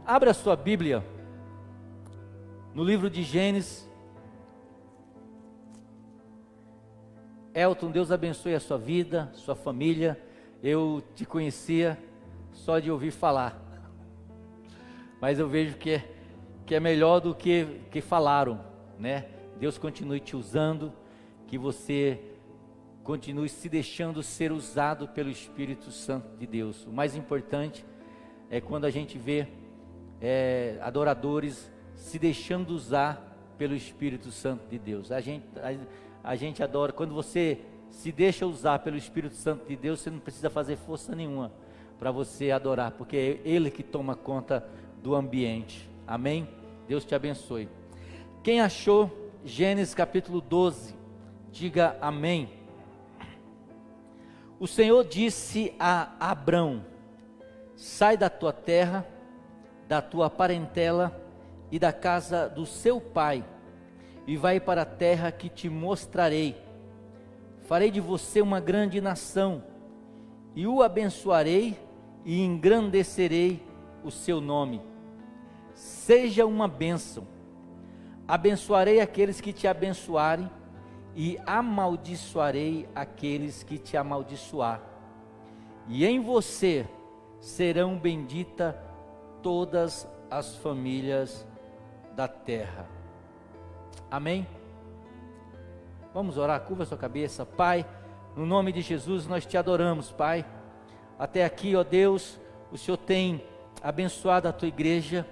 Abra a sua Bíblia no livro de Gênesis. Elton, Deus abençoe a sua vida, sua família. Eu te conhecia só de ouvir falar, mas eu vejo que é melhor do que falaram, né? Deus continue te usando, que você continue se deixando ser usado pelo Espírito Santo de Deus. O mais importante é quando a gente vê adoradores se deixando usar pelo Espírito Santo de Deus. A gente adora, quando você se deixa usar pelo Espírito Santo de Deus, você não precisa fazer força nenhuma para você adorar, porque é Ele que toma conta do ambiente. Amém? Deus te abençoe. Quem achou Gênesis capítulo 12, diga amém. O Senhor disse a Abrão: sai da tua terra, da tua parentela e da casa do seu pai, e vai para a terra que te mostrarei. Farei de você uma grande nação, e o abençoarei e engrandecerei o seu nome. Seja uma bênção. Abençoarei aqueles que te abençoarem, e amaldiçoarei aqueles que te amaldiçoar. E em você serão benditas todas as famílias da terra. Amém? Vamos orar, curva sua cabeça. Pai, no nome de Jesus nós te adoramos, Pai. Até aqui, ó Deus, o Senhor tem abençoado a tua igreja,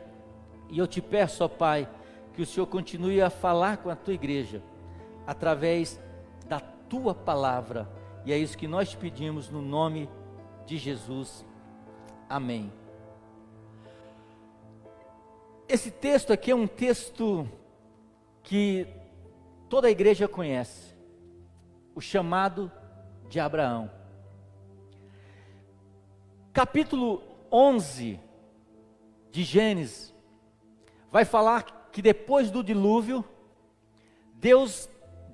e eu te peço, ó Pai, que o Senhor continue a falar com a tua igreja, através da tua palavra, e é isso que nós te pedimos no nome de Jesus, amém. Esse texto aqui é um texto que toda a igreja conhece, o chamado de Abraão. Capítulo 11 de Gênesis vai falar que depois do dilúvio, Deus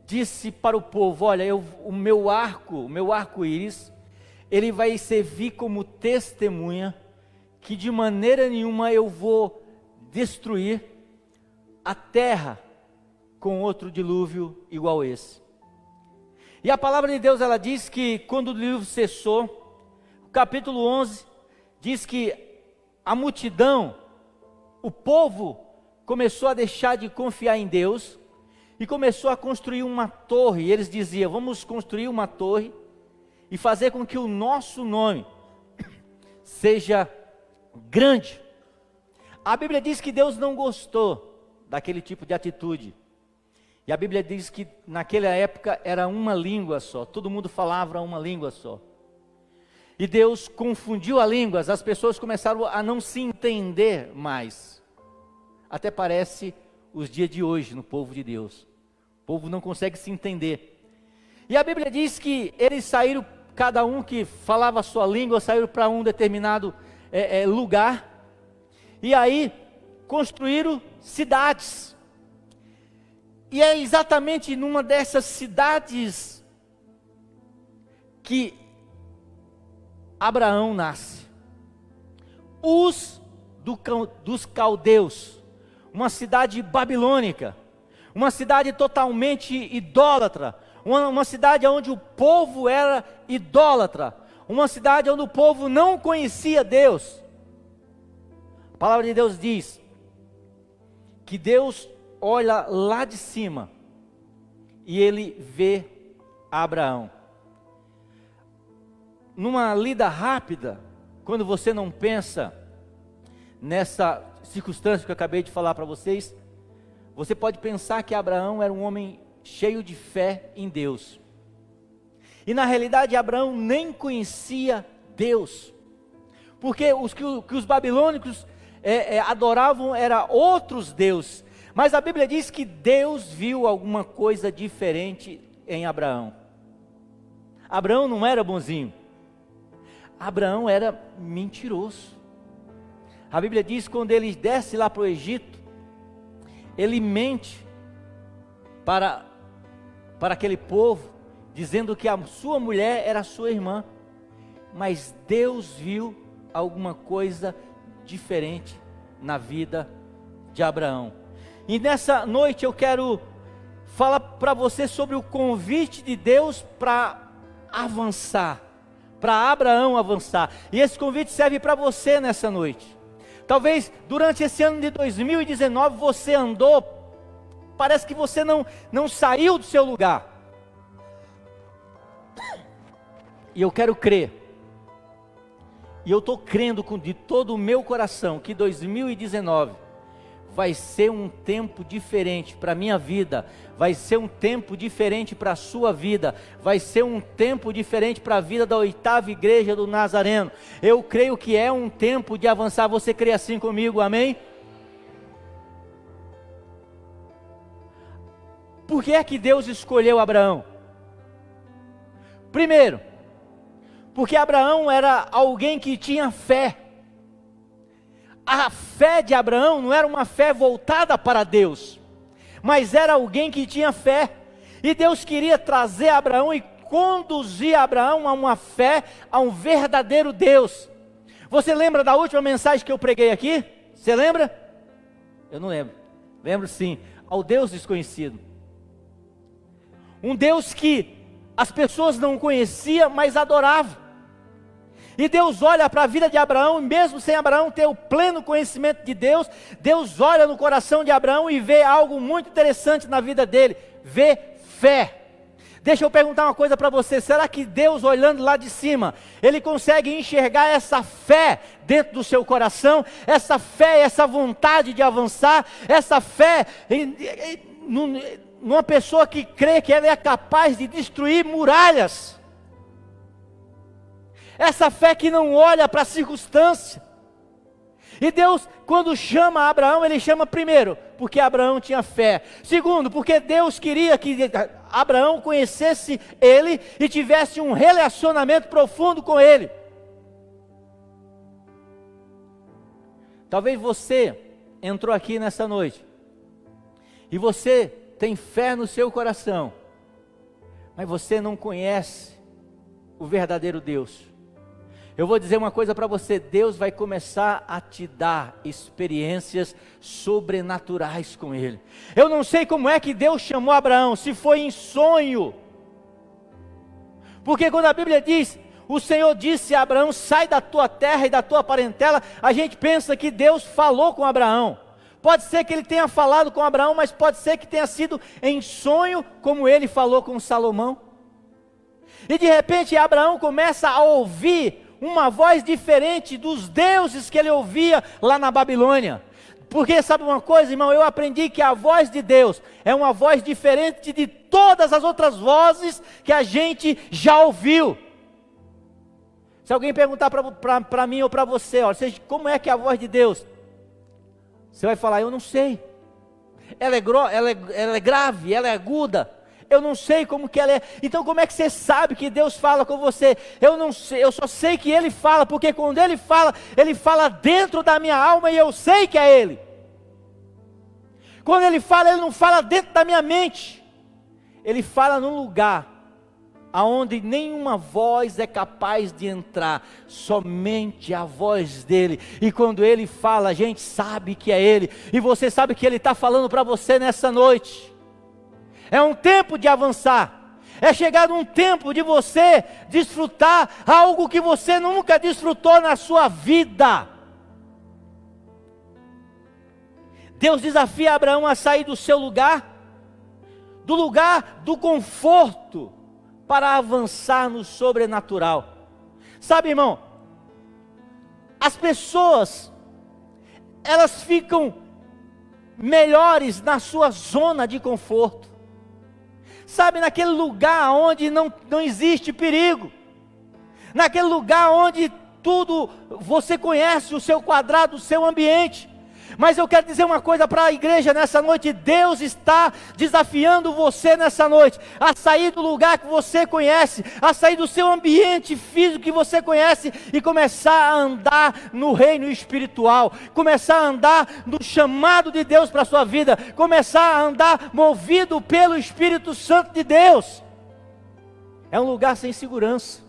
disse para o povo: olha, o meu arco-íris, ele vai servir como testemunha que de maneira nenhuma eu vou destruir a terra com outro dilúvio igual esse. E a palavra de Deus, ela diz que quando o dilúvio cessou, o capítulo 11 diz que a multidão, o povo, começou a deixar de confiar em Deus e começou a construir uma torre. E eles diziam: vamos construir uma torre e fazer com que o nosso nome seja grande. A Bíblia diz que Deus não gostou daquele tipo de atitude. E a Bíblia diz que naquela época era uma língua só, todo mundo falava uma língua só. E Deus confundiu as línguas, as pessoas começaram a não se entender mais. Até parece os dias de hoje no povo de Deus. O povo não consegue se entender. E a Bíblia diz que eles saíram, cada um que falava a sua língua, saíram para um determinado lugar. E aí construíram cidades. E é exatamente numa dessas cidades que Abraão nasce. Dos caldeus, uma cidade babilônica, uma cidade totalmente idólatra, uma cidade onde o povo era idólatra, uma cidade onde o povo não conhecia Deus. A palavra de Deus diz que Deus olha lá de cima e ele vê Abraão. Numa lida rápida, quando você não pensa nessa circunstância que eu acabei de falar para vocês, você pode pensar que Abraão era um homem cheio de fé em Deus. E na realidade Abraão nem conhecia Deus, porque os babilônicos adoravam eram outros deuses. Mas a Bíblia diz que Deus viu alguma coisa diferente em Abraão. Abraão não era bonzinho. Abraão era mentiroso. A Bíblia diz que quando ele desce lá para o Egito, ele mente para aquele povo, dizendo que a sua mulher era sua irmã. Mas Deus viu alguma coisa diferente na vida de Abraão. E nessa noite eu quero falar para você sobre o convite de Deus para avançar, para Abraão avançar. E esse convite serve para você nessa noite. Talvez durante esse ano de 2019 você andou, parece que você não saiu do seu lugar. E eu quero crer, e eu estou crendo de todo o meu coração, que 2019 vai ser um tempo diferente para a minha vida, vai ser um tempo diferente para a sua vida, vai ser um tempo diferente para a vida da 8ª Igreja do Nazareno. Eu creio que é um tempo de avançar. Você crê assim comigo, amém? Por que é que Deus escolheu Abraão? Primeiro, porque Abraão era alguém que tinha fé. A fé de Abraão não era uma fé voltada para Deus, mas era alguém que tinha fé, e Deus queria trazer Abraão e conduzir Abraão a uma fé, a um verdadeiro Deus. Você lembra da última mensagem que eu preguei aqui? Você lembra? Eu não lembro. Lembro sim. Ao Deus desconhecido. Um Deus que as pessoas não conheciam, mas adoravam. E Deus olha para a vida de Abraão, e mesmo sem Abraão ter o pleno conhecimento de Deus, Deus olha no coração de Abraão e vê algo muito interessante na vida dele, vê fé. Deixa eu perguntar uma coisa para você, será que Deus olhando lá de cima, Ele consegue enxergar essa fé dentro do seu coração, essa fé, essa vontade de avançar, essa fé numa pessoa que crê que ela é capaz de destruir muralhas? Essa fé que não olha para a circunstância. E Deus, quando chama Abraão, Ele chama primeiro, porque Abraão tinha fé. Segundo, porque Deus queria que Abraão conhecesse Ele e tivesse um relacionamento profundo com Ele. Talvez você entrou aqui nessa noite e você tem fé no seu coração, mas você não conhece o verdadeiro Deus. Eu vou dizer uma coisa para você, Deus vai começar a te dar experiências sobrenaturais com Ele. Eu não sei como é que Deus chamou Abraão, se foi em sonho. Porque quando a Bíblia diz, o Senhor disse a Abraão, sai da tua terra e da tua parentela, a gente pensa que Deus falou com Abraão. Pode ser que Ele tenha falado com Abraão, mas pode ser que tenha sido em sonho, como Ele falou com Salomão. E de repente Abraão começa a ouvir uma voz diferente dos deuses que ele ouvia lá na Babilônia. Porque sabe uma coisa, irmão, eu aprendi que a voz de Deus é uma voz diferente de todas as outras vozes que a gente já ouviu. Se alguém perguntar para mim ou para você, olha, como é que é a voz de Deus? Você vai falar, eu não sei. Ela é grave, ela é aguda. Eu não sei como que ela é. Então como é que você sabe que Deus fala com você? Eu não sei, eu só sei que Ele fala, porque quando Ele fala dentro da minha alma e eu sei que é Ele. Quando Ele fala, Ele não fala dentro da minha mente. Ele fala num lugar aonde nenhuma voz é capaz de entrar, somente a voz dEle. E quando Ele fala, a gente sabe que é Ele. E você sabe que Ele está falando para você nessa noite. É um tempo de avançar, é chegar num tempo de você desfrutar algo que você nunca desfrutou na sua vida. Deus desafia Abraão a sair do seu lugar, do lugar do conforto, para avançar no sobrenatural. Sabe, irmão, as pessoas, elas ficam melhores na sua zona de conforto. Sabe, naquele lugar onde não existe perigo, naquele lugar onde tudo, você conhece o seu quadrado, o seu ambiente. Mas eu quero dizer uma coisa para a igreja nessa noite, Deus está desafiando você nessa noite, a sair do lugar que você conhece, a sair do seu ambiente físico que você conhece, e começar a andar no reino espiritual, começar a andar no chamado de Deus para a sua vida, começar a andar movido pelo Espírito Santo de Deus. É um lugar sem segurança,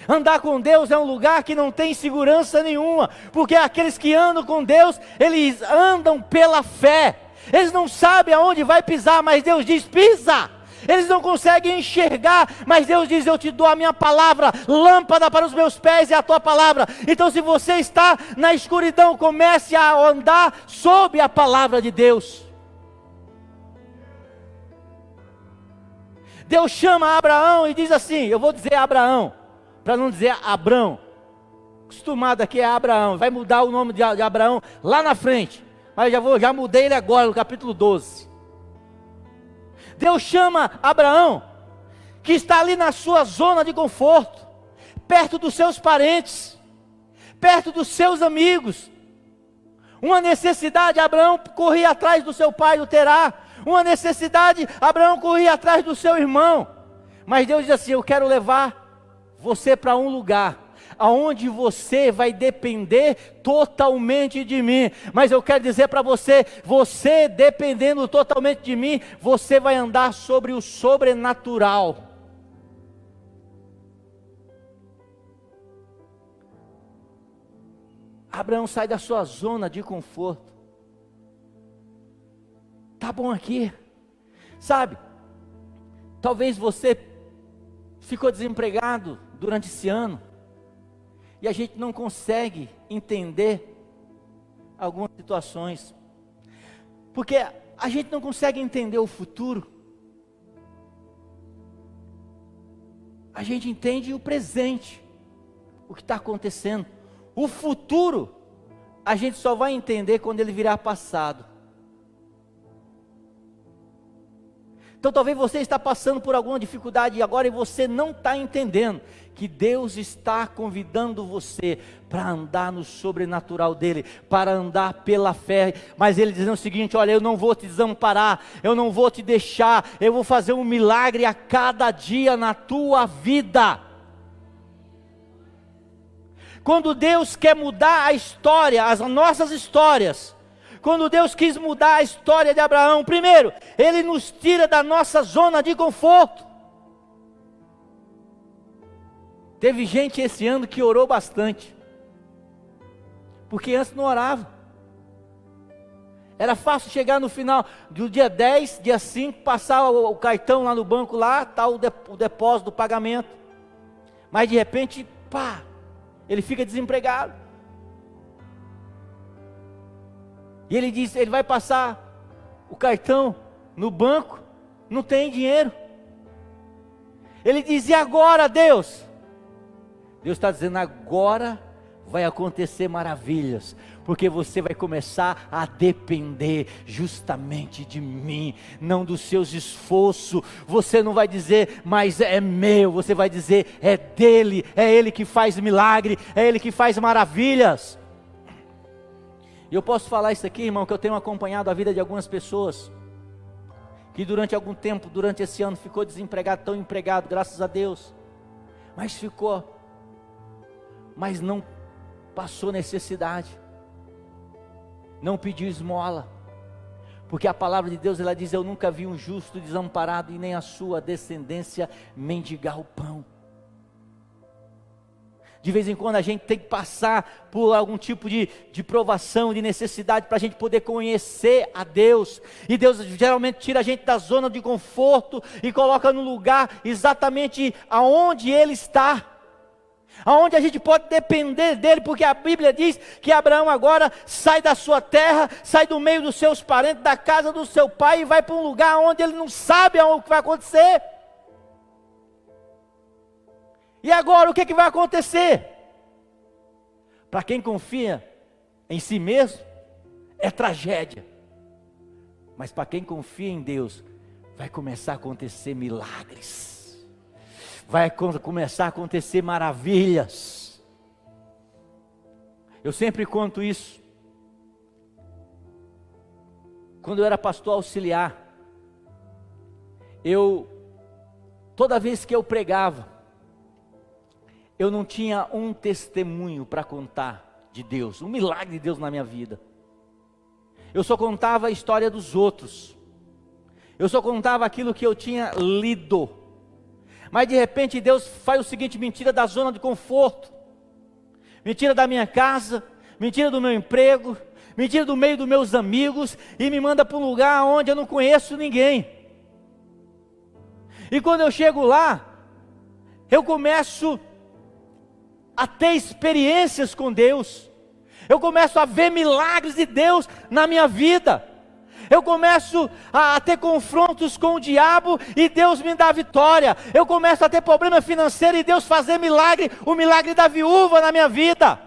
Andar com Deus é um lugar que não tem segurança nenhuma, porque aqueles que andam com Deus, eles andam pela fé. Eles não sabem aonde vai pisar, mas Deus diz: pisa. Eles não conseguem enxergar, mas Deus diz: eu te dou a minha palavra, lâmpada para os meus pés é a tua palavra. Então, se você está na escuridão, comece a andar sob a palavra de Deus. Deus chama Abraão e diz assim, eu vou dizer Abraão, para não dizer Abrão, acostumado aqui é Abraão, vai mudar o nome de Abraão lá na frente, mas já mudei ele agora no capítulo 12. Deus chama Abraão, que está ali na sua zona de conforto, perto dos seus parentes, perto dos seus amigos. Uma necessidade, Abraão corria atrás do seu pai, do Terá. Uma necessidade, Abraão corria atrás do seu irmão. Mas Deus diz assim: eu quero levar você para um lugar aonde você vai depender totalmente de mim. Mas eu quero dizer para você, você dependendo totalmente de mim, você vai andar sobre o sobrenatural. Abraão sai da sua zona de conforto. Tá bom aqui, sabe? Talvez você ficou desempregado durante esse ano e a gente não consegue entender algumas situações, porque a gente não consegue entender o futuro. A gente entende o presente, o que está acontecendo. O futuro, a gente só vai entender quando ele virar passado. Então talvez você está passando por alguma dificuldade agora e você não está entendendo que Deus está convidando você para andar no sobrenatural dele, para andar pela fé, mas ele dizendo o seguinte: olha, eu não vou te desamparar, eu não vou te deixar, eu vou fazer um milagre a cada dia na tua vida. Quando Deus quer mudar a história, as nossas histórias, quando Deus quis mudar a história de Abraão, primeiro, Ele nos tira da nossa zona de conforto. Teve gente esse ano que orou bastante, porque antes não orava. Era fácil chegar no final do dia 10, dia 5, passar o cartão lá no banco, lá está o depósito do pagamento. Mas de repente, pá, ele fica desempregado. E ele diz, ele vai passar o cartão no banco, não tem dinheiro. Ele diz: e agora, Deus? Deus está dizendo: agora vai acontecer maravilhas, porque você vai começar a depender justamente de mim, não dos seus esforços. Você não vai dizer, mas é meu, você vai dizer, é dele, é ele que faz milagre, é ele que faz maravilhas. E eu posso falar isso aqui, irmão, que eu tenho acompanhado a vida de algumas pessoas, que durante algum tempo, durante esse ano, ficou desempregado, tão empregado, graças a Deus, mas ficou, mas não passou necessidade, não pediu esmola, porque a palavra de Deus, ela diz: eu nunca vi um justo desamparado e nem a sua descendência mendigar o pão. De vez em quando a gente tem que passar por algum tipo de provação, de necessidade, para a gente poder conhecer a Deus. E Deus geralmente tira a gente da zona de conforto e coloca no lugar exatamente aonde Ele está, aonde a gente pode depender dEle, porque a Bíblia diz que Abraão agora sai da sua terra, sai do meio dos seus parentes, da casa do seu pai, e vai para um lugar onde ele não sabe o que vai acontecer. E agora o que vai acontecer? Para quem confia em si mesmo, é tragédia. Mas para quem confia em Deus, vai começar a acontecer milagres. Vai começar a acontecer maravilhas. Eu sempre conto isso. Quando eu era pastor auxiliar, toda vez que eu pregava, eu não tinha um testemunho para contar de Deus, um milagre de Deus na minha vida. Eu só contava a história dos outros. Eu só contava aquilo que eu tinha lido. Mas de repente Deus faz o seguinte: me tira da zona de conforto, me tira da minha casa, me tira do meu emprego, me tira do meio dos meus amigos e me manda para um lugar onde eu não conheço ninguém. E quando eu chego lá, eu começo a ter experiências com Deus, eu começo a ver milagres de Deus na minha vida, eu começo a ter confrontos com o diabo e Deus me dá vitória, eu começo a ter problema financeiro e Deus fazer milagre, o milagre da viúva na minha vida.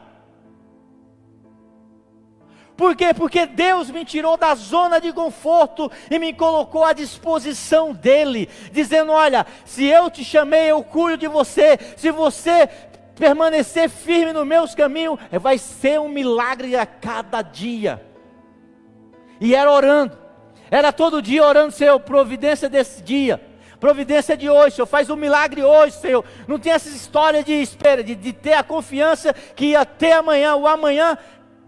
Por quê? Porque Deus me tirou da zona de conforto e me colocou à disposição dEle, dizendo: olha, se eu te chamei, eu cuido de você, se você permanecer firme nos meus caminhos, vai ser um milagre a cada dia. E era orando, era todo dia orando: Senhor, providência desse dia, providência de hoje, Senhor, faz um milagre hoje, Senhor. Não tem essa história de espera, de ter a confiança que ia ter amanhã. O amanhã,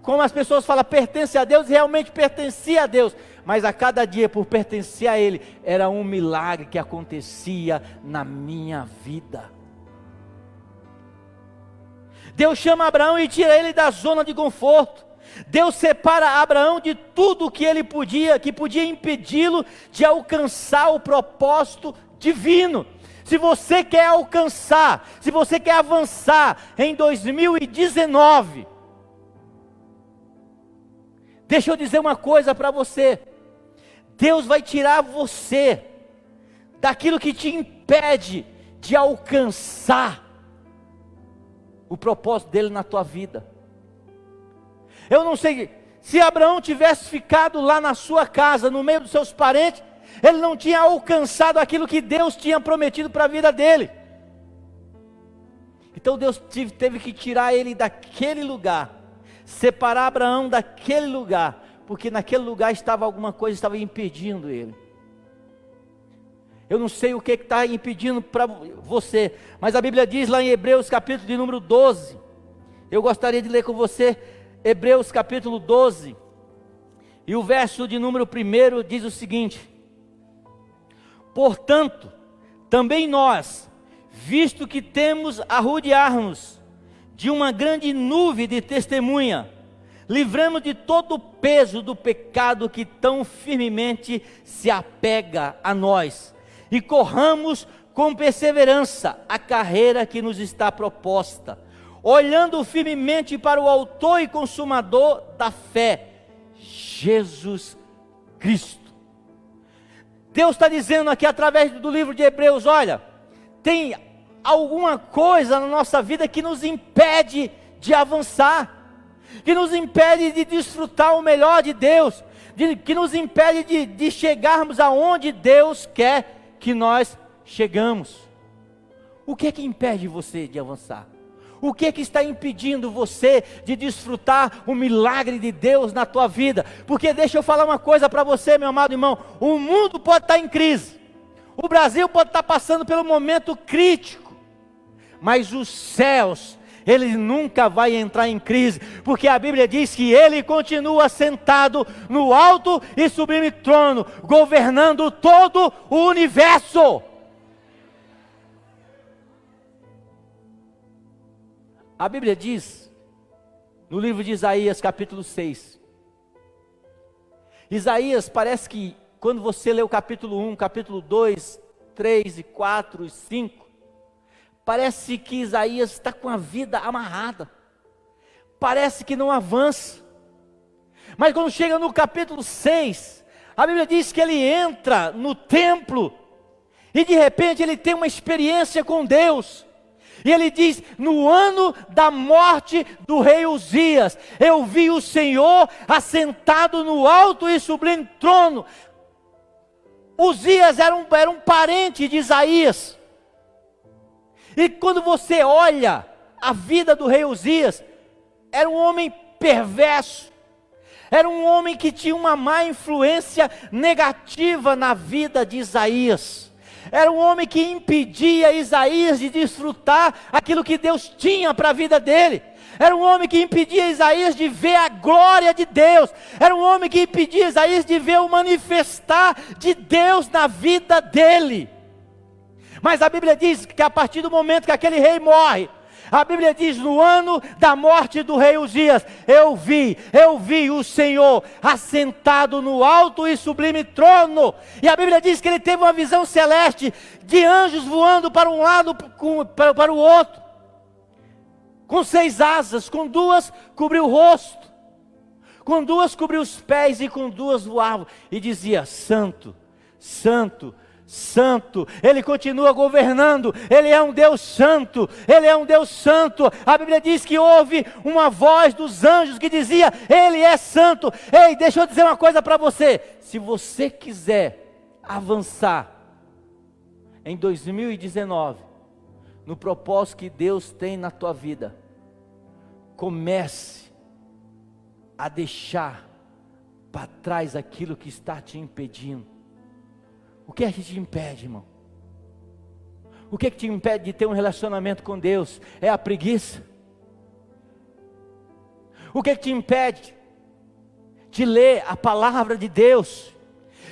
como as pessoas falam, pertence a Deus, realmente pertencia a Deus, mas a cada dia, por pertencer a Ele, era um milagre que acontecia na minha vida. Deus chama Abraão e tira ele da zona de conforto. Deus separa Abraão de tudo que podia impedi-lo de alcançar o propósito divino. Se você quer alcançar, se você quer avançar em 2019, deixa eu dizer uma coisa para você: Deus vai tirar você daquilo que te impede de alcançar o propósito dele na tua vida. Eu não sei, se Abraão tivesse ficado lá na sua casa, no meio dos seus parentes, ele não tinha alcançado aquilo que Deus tinha prometido para a vida dele. Então Deus teve que tirar ele daquele lugar, separar Abraão daquele lugar, porque naquele lugar estava alguma coisa, estava impedindo ele. Eu não sei o que está impedindo para você, mas a Bíblia diz lá em Hebreus capítulo de número 12, eu gostaria de ler com você, Hebreus capítulo 12, e o verso de número 1 diz o seguinte: portanto, também nós, visto que temos a rodear-nos de uma grande nuvem de testemunha, livramos de todo o peso do pecado que tão firmemente se apega a nós, e corramos com perseverança a carreira que nos está proposta, olhando firmemente para o autor e consumador da fé, Jesus Cristo. Deus está dizendo aqui através do livro de Hebreus: olha, tem alguma coisa na nossa vida que nos impede de avançar, que nos impede de desfrutar o melhor de Deus, que nos impede de chegarmos aonde Deus quer que nós chegamos. O que é que impede você de avançar? O que é que está impedindo você de desfrutar o milagre de Deus na tua vida? Porque deixa eu falar uma coisa para você, meu amado irmão: o mundo pode estar em crise, o Brasil pode estar passando pelo momento crítico, mas os céus, ele nunca vai entrar em crise, porque a Bíblia diz que ele continua sentado no alto e sublime trono, governando todo o universo. A Bíblia diz, no livro de Isaías capítulo 6, Isaías, parece que quando você lê o capítulo 1, capítulo 2, 3 e 4 e 5, parece que Isaías está com a vida amarrada, parece que não avança, mas quando chega no capítulo 6, a Bíblia diz que ele entra no templo, e de repente ele tem uma experiência com Deus, e ele diz: no ano da morte do rei Uzias, eu vi o Senhor assentado no alto e sublime trono. Uzias era um parente de Isaías, e quando você olha a vida do rei Uzias, era um homem perverso, era um homem que tinha uma má influência negativa na vida de Isaías, era um homem que impedia Isaías de desfrutar aquilo que Deus tinha para a vida dele, era um homem que impedia Isaías de ver a glória de Deus, era um homem que impedia Isaías de ver o manifestar de Deus na vida dele. Mas a Bíblia diz que a partir do momento que aquele rei morre, a Bíblia diz, no ano da morte do rei Uzias, eu vi o Senhor assentado no alto e sublime trono. E a Bíblia diz que ele teve uma visão celeste de anjos voando para um lado, para o outro, com 6 asas, com 2 cobriu o rosto, com 2 cobriu os pés e com 2 voavam. E dizia, santo, santo, santo. Ele continua governando, ele é um Deus santo, ele é um Deus santo. A Bíblia diz que houve uma voz dos anjos que dizia, ele é santo. Ei, deixa eu dizer uma coisa para você, se você quiser avançar em 2019, no propósito que Deus tem na tua vida, comece a deixar para trás aquilo que está te impedindo. O que é que te impede, irmão? O que é que te impede de ter um relacionamento com Deus? É a preguiça? O que é que te impede de ler a palavra de Deus?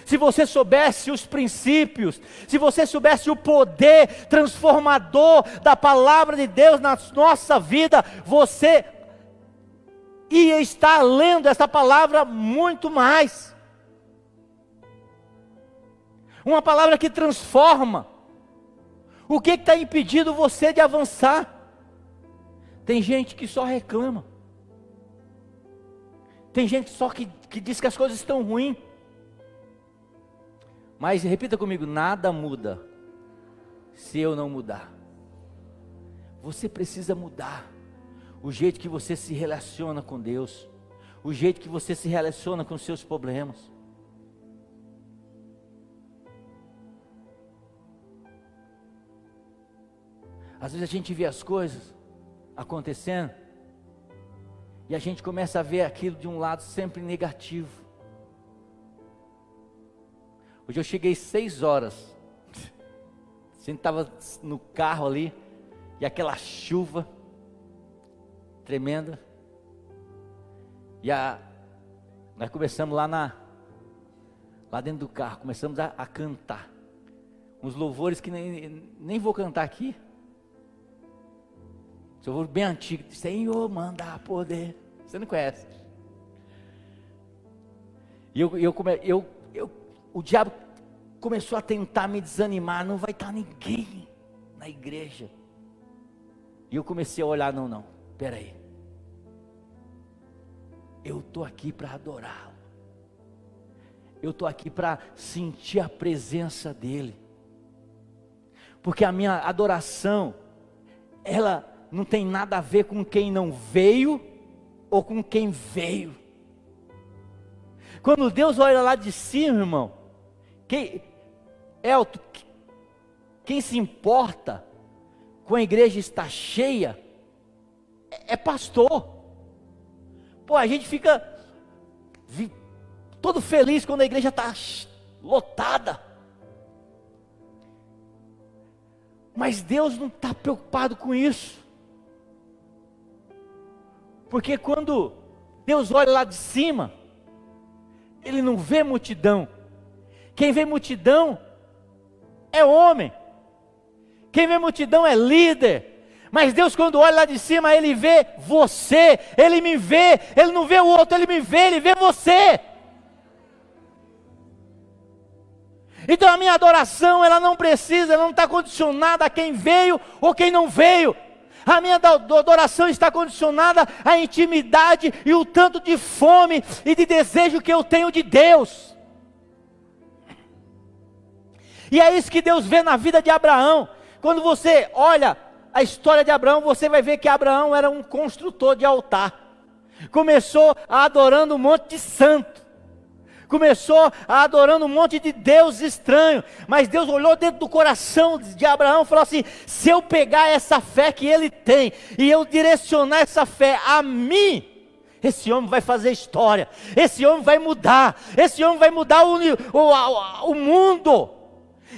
Se você soubesse os princípios, se você soubesse o poder transformador da palavra de Deus na nossa vida, você ia estar lendo essa palavra muito mais. Uma palavra que transforma. O que está impedindo você de avançar? Tem gente que só reclama. Tem gente só que diz que as coisas estão ruins. Mas repita comigo, nada muda se eu não mudar. Você precisa mudar o jeito que você se relaciona com Deus, o jeito que você se relaciona com os seus problemas. Às vezes a gente vê as coisas acontecendo e a gente começa a ver aquilo de um lado sempre negativo. Hoje eu cheguei 6 horas, a gente estava no carro ali e aquela chuva tremenda, e nós começamos lá dentro do carro, começamos a cantar uns louvores que nem vou cantar aqui. Louvor bem antigo, Senhor manda poder, você não conhece. E o diabo começou a tentar me desanimar, não vai estar ninguém na igreja. E eu comecei a olhar, não, espera aí. Eu estou aqui para adorá-lo. Eu estou aqui para sentir a presença dEle. Porque a minha adoração, ela não tem nada a ver com quem não veio ou com quem veio. Quando Deus olha lá de cima, irmão, quem se importa com a igreja estar cheia é pastor. Pô, a gente fica todo feliz quando a igreja está lotada. Mas Deus não está preocupado com isso. Porque quando Deus olha lá de cima, Ele não vê multidão. Quem vê multidão é homem. Quem vê multidão é líder. Mas Deus, quando olha lá de cima, Ele vê você. Ele me vê. Ele não vê o outro, Ele me vê, Ele vê você. Então a minha adoração, ela não está condicionada a quem veio ou quem não veio. A minha adoração está condicionada à intimidade e o tanto de fome e de desejo que eu tenho de Deus. E é isso que Deus vê na vida de Abraão. Quando você olha a história de Abraão, você vai ver que Abraão era um construtor de altar. Começou adorando um monte de santo. Começou adorando um monte de Deus estranho, mas Deus olhou dentro do coração de Abraão e falou assim: se eu pegar essa fé que ele tem, e eu direcionar essa fé a mim, esse homem vai fazer história, esse homem vai mudar o mundo.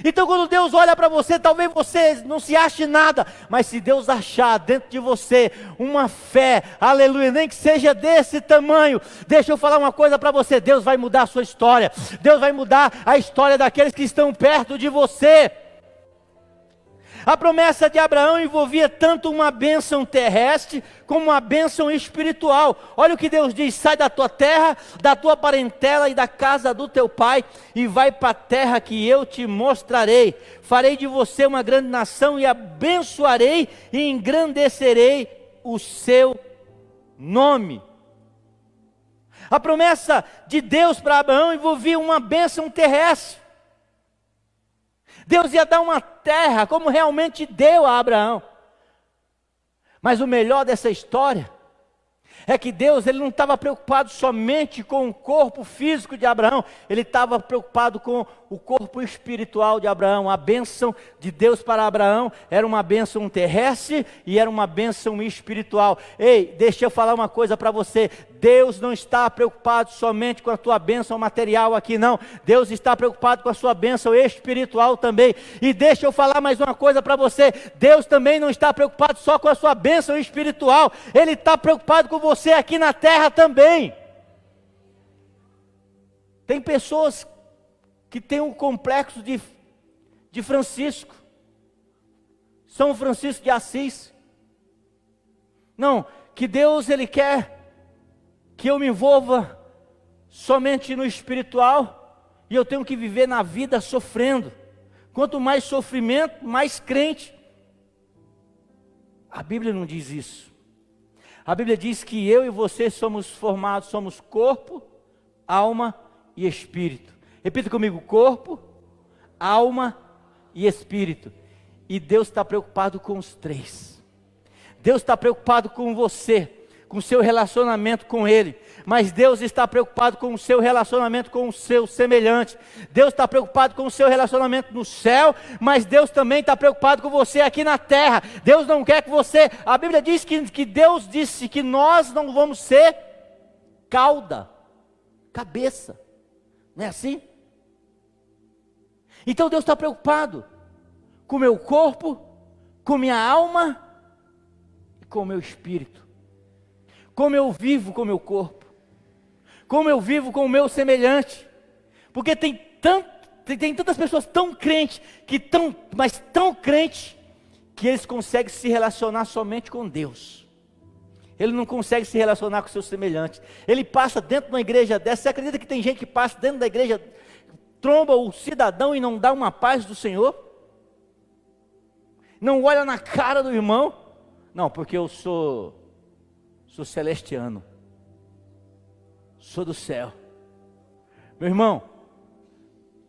Então quando Deus olha para você, talvez você não se ache nada, mas se Deus achar dentro de você uma fé, aleluia, nem que seja desse tamanho, deixa eu falar uma coisa para você, Deus vai mudar a sua história, Deus vai mudar a história daqueles que estão perto de você. A promessa de Abraão envolvia tanto uma bênção terrestre, como uma bênção espiritual. Olha o que Deus diz: sai da tua terra, da tua parentela e da casa do teu pai, e vai para a terra que eu te mostrarei. Farei de você uma grande nação, e abençoarei e engrandecerei o seu nome. A promessa de Deus para Abraão envolvia uma bênção terrestre. Deus ia dar uma terra, como realmente deu a Abraão. Mas o melhor dessa história é que Deus, ele não estava preocupado somente com o corpo físico de Abraão, ele estava preocupado com o corpo espiritual de Abraão. A bênção de Deus para Abraão era uma bênção terrestre e era uma bênção espiritual. Ei, deixa eu falar uma coisa para você: Deus não está preocupado somente com a tua bênção material aqui, não. Deus está preocupado com a sua bênção espiritual também. E deixa eu falar mais uma coisa para você: Deus também não está preocupado só com a sua bênção espiritual, Ele está preocupado com você aqui na terra também. Tem pessoas que têm um complexo de Francisco, São Francisco de Assis. Não, que Deus, Ele quer que eu me envolva somente no espiritual, e eu tenho que viver na vida sofrendo. Quanto mais sofrimento, mais crente. A Bíblia não diz isso. A Bíblia diz que eu e você somos formados, somos corpo, alma e espírito. Repita comigo: corpo, alma e espírito. E Deus está preocupado com os três. Deus está preocupado com você, com o seu relacionamento com Ele, mas Deus está preocupado com o seu relacionamento com o seu semelhante. Deus está preocupado com o seu relacionamento no céu, mas Deus também está preocupado com você aqui na terra. Deus não quer que você, a Bíblia diz que Deus disse que nós não vamos ser cauda, cabeça, não é assim? Então Deus está preocupado com o meu corpo, com minha alma e com o meu espírito. Como eu vivo com o meu corpo, como eu vivo com o meu semelhante. Porque tem tantas pessoas tão crentes, mas tão crentes, que eles conseguem se relacionar somente com Deus. Ele não consegue se relacionar com seus semelhantes. Ele passa dentro de uma igreja dessa. Você acredita que tem gente que passa dentro da igreja, tromba o cidadão e não dá uma paz do Senhor? Não olha na cara do irmão? Não, porque eu sou celestiano, sou do céu. Meu irmão,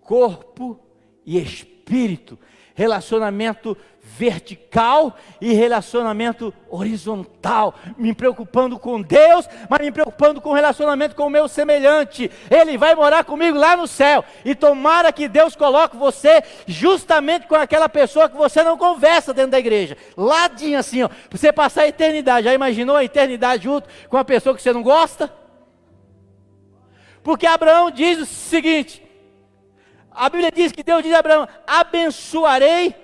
corpo e espírito, relacionamento vertical e relacionamento horizontal, me preocupando com Deus, mas me preocupando com o relacionamento com o meu semelhante. Ele vai morar comigo lá no céu, e tomara que Deus coloque você justamente com aquela pessoa que você não conversa dentro da igreja, ladinho assim, ó, pra você passar a eternidade. Já imaginou a eternidade junto com uma pessoa que você não gosta? Porque Abraão diz o seguinte, a Bíblia diz que Deus diz a Abraão: abençoarei,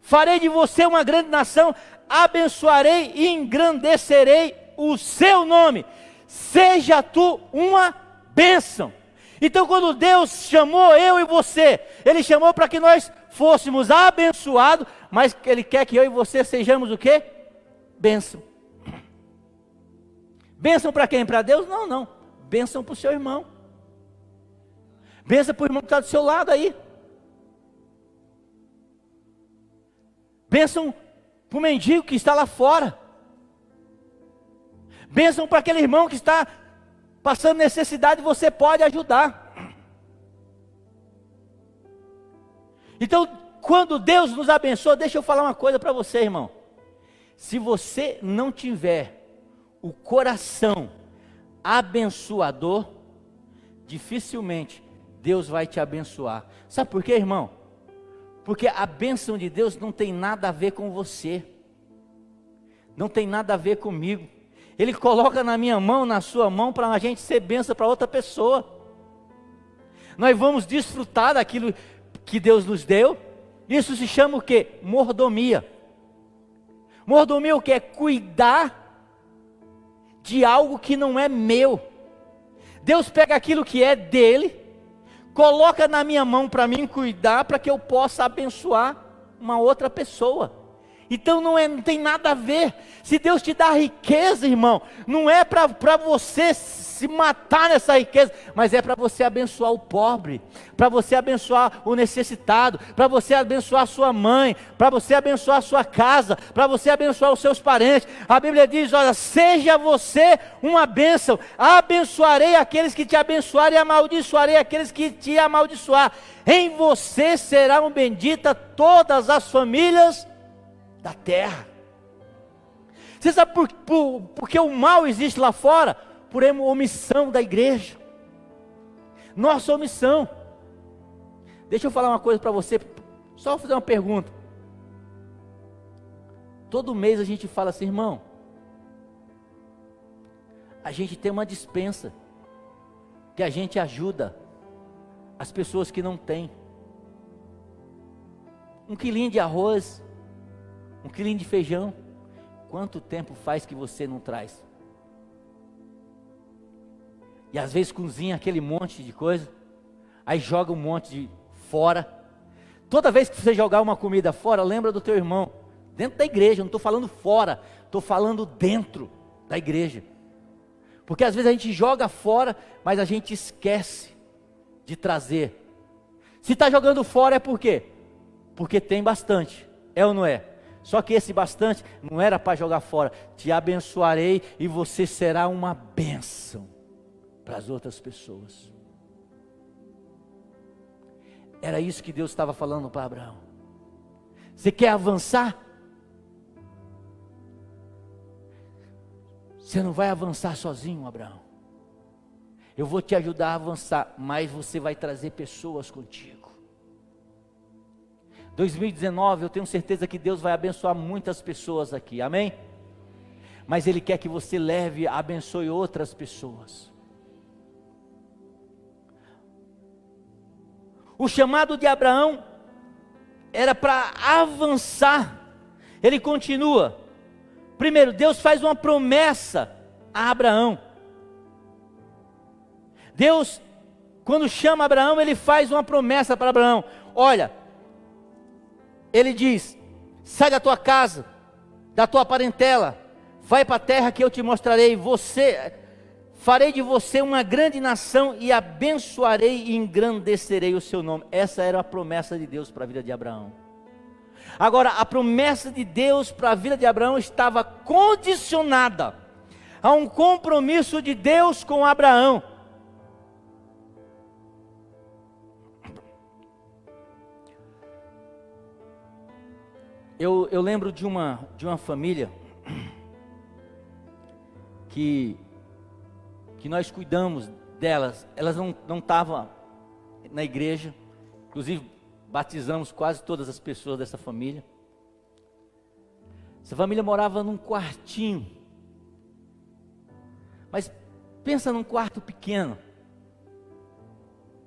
farei de você uma grande nação, abençoarei e engrandecerei o seu nome, seja tu uma bênção. Então, quando Deus chamou eu e você, Ele chamou para que nós fôssemos abençoados, mas Ele quer que eu e você sejamos o quê? Bênção. Bênção para quem? Para Deus? Não, não. Bênção para o seu irmão. Bênção para o irmão que está do seu lado aí. Bênção para o mendigo que está lá fora. Bênção para aquele irmão que está passando necessidade e você pode ajudar. Então, quando Deus nos abençoa, deixa eu falar uma coisa para você, irmão. Se você não tiver o coração abençoador, dificilmente Deus vai te abençoar. Sabe por quê, irmão? Porque a bênção de Deus não tem nada a ver com você, não tem nada a ver comigo. Ele coloca na minha mão, na sua mão, para a gente ser bênção para outra pessoa. Nós vamos desfrutar daquilo que Deus nos deu. Isso se chama o quê? Mordomia. Mordomia é o quê? É cuidar de algo que não é meu. Deus pega aquilo que é dele, coloca na minha mão para mim cuidar, para que eu possa abençoar uma outra pessoa. Então não tem nada a ver. Se Deus te dá riqueza, irmão, não é para você se matar nessa riqueza, mas é para você abençoar o pobre, para você abençoar o necessitado, para você abençoar a sua mãe, para você abençoar a sua casa, para você abençoar os seus parentes. A Bíblia diz: olha, seja você uma bênção, abençoarei aqueles que te abençoarem e amaldiçoarei aqueles que te amaldiçoar. Em você serão benditas todas as famílias da terra. Você sabe por que o mal existe lá fora? Por omissão da igreja. Nossa omissão. Deixa eu falar uma coisa para você, só fazer uma pergunta. Todo mês a gente fala assim: irmão, a gente tem uma despensa que a gente ajuda as pessoas que não têm. 1 quilinho de arroz, 1 quilinho de feijão. Quanto tempo faz que você não traz? E às vezes cozinha aquele monte de coisa, aí joga um monte de fora. Toda vez que você jogar uma comida fora, lembra do teu irmão, dentro da igreja. Não estou falando fora, estou falando dentro da igreja. Porque às vezes a gente joga fora, mas a gente esquece de trazer. Se está jogando fora é por quê? Porque tem bastante, é ou não é? Só que esse bastante não era para jogar fora. Te abençoarei e você será uma bênção para as outras pessoas. Era isso que Deus estava falando para Abraão. Você quer avançar? Você não vai avançar sozinho, Abraão. Eu vou te ajudar a avançar, mas você vai trazer pessoas contigo. 2019, eu tenho certeza que Deus vai abençoar muitas pessoas aqui, amém? Mas Ele quer que você leve, abençoe outras pessoas. O chamado de Abraão era para avançar. Ele continua. Primeiro, Deus faz uma promessa a Abraão. Deus, quando chama Abraão, Ele faz uma promessa para Abraão. Olha, Ele diz: sai da tua casa, da tua parentela, vai para a terra que eu te mostrarei. Farei de você uma grande nação e abençoarei e engrandecerei o seu nome. Essa era a promessa de Deus para a vida de Abraão. Agora, a promessa de Deus para a vida de Abraão estava condicionada a um compromisso de Deus com Abraão. Eu lembro de uma família que nós cuidamos delas. Elas não estavam na igreja, inclusive batizamos quase todas as pessoas dessa família. Essa família morava num quartinho, mas pensa num quarto pequeno,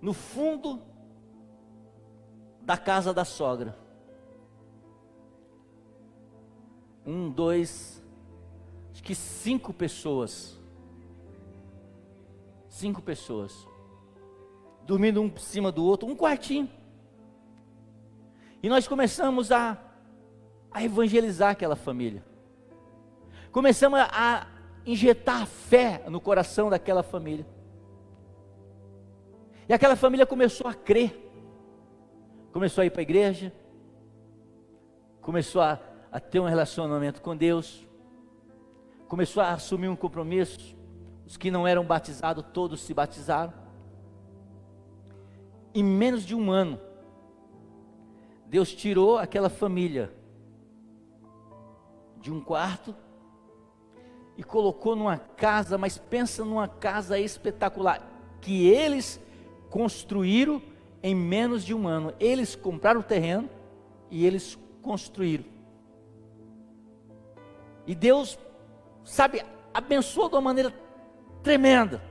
no fundo da casa da sogra. 1, 2, acho que 5 pessoas. 5 pessoas, dormindo um por cima do outro, um quartinho. E nós começamos a evangelizar aquela família. Começamos a injetar fé no coração daquela família. E aquela família começou a crer. Começou a ir para a igreja. Começou a ter um relacionamento com Deus. Começou a assumir um compromisso. Os que não eram batizados, todos se batizaram. Em menos de um ano, Deus tirou aquela família de um quarto e colocou numa casa, mas pensa numa casa espetacular, que eles construíram em menos de um ano. Eles compraram o terreno e eles construíram. E Deus, sabe, abençoou de uma maneira tremenda.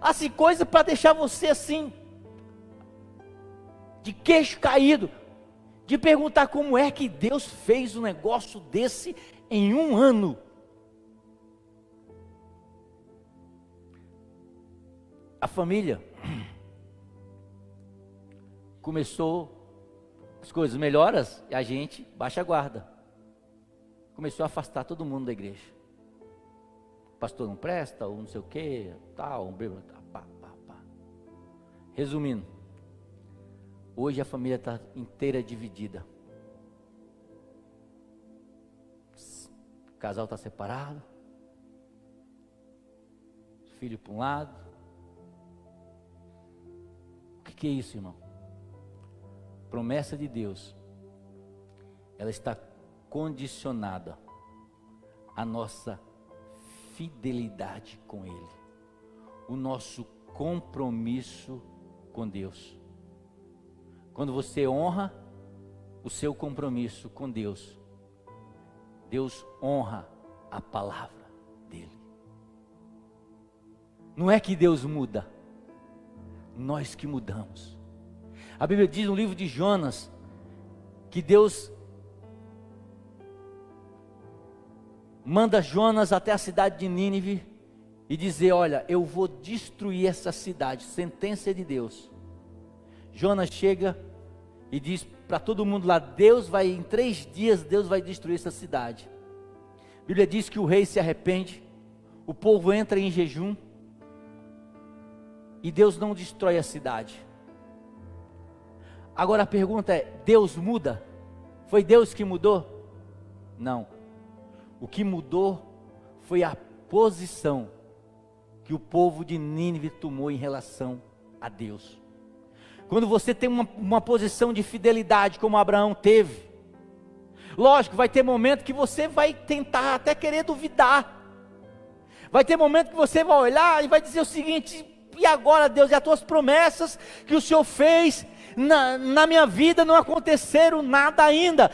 Assim, coisa para deixar você assim, de queixo caído, de perguntar como é que Deus fez um negócio desse em um ano. a família começou, as coisas melhoram e a gente baixa a guarda. Começou a afastar todo mundo da igreja. O pastor não presta, ou não sei o que, tal, um bêbado, pá. Resumindo, hoje a família está inteira dividida. O casal está separado, filho para um lado. O que é isso, irmão? Promessa de Deus, ela está condicionada à nossa fidelidade com Ele, o nosso compromisso com Deus. Quando você honra o seu compromisso com Deus, Deus honra a palavra dele. Não é que Deus muda, nós que mudamos. A Bíblia diz no livro de Jonas que Deus manda Jonas até a cidade de Nínive e dizer: olha, eu vou destruir essa cidade, sentença de Deus. Jonas chega e diz para todo mundo lá: Deus vai, em 3 dias, Deus vai destruir essa cidade. A Bíblia diz que o rei se arrepende, o povo entra em jejum, e Deus não destrói a cidade. Agora a pergunta é: Deus muda? Foi Deus que mudou? Não. O que mudou foi a posição que o povo de Nínive tomou em relação a Deus. Quando você tem uma posição de fidelidade como Abraão teve, lógico, vai ter momento que você vai tentar até querer duvidar. Vai ter momento que você vai olhar e vai dizer o seguinte: e agora, Deus, e as tuas promessas que o Senhor fez na minha vida não aconteceram nada ainda.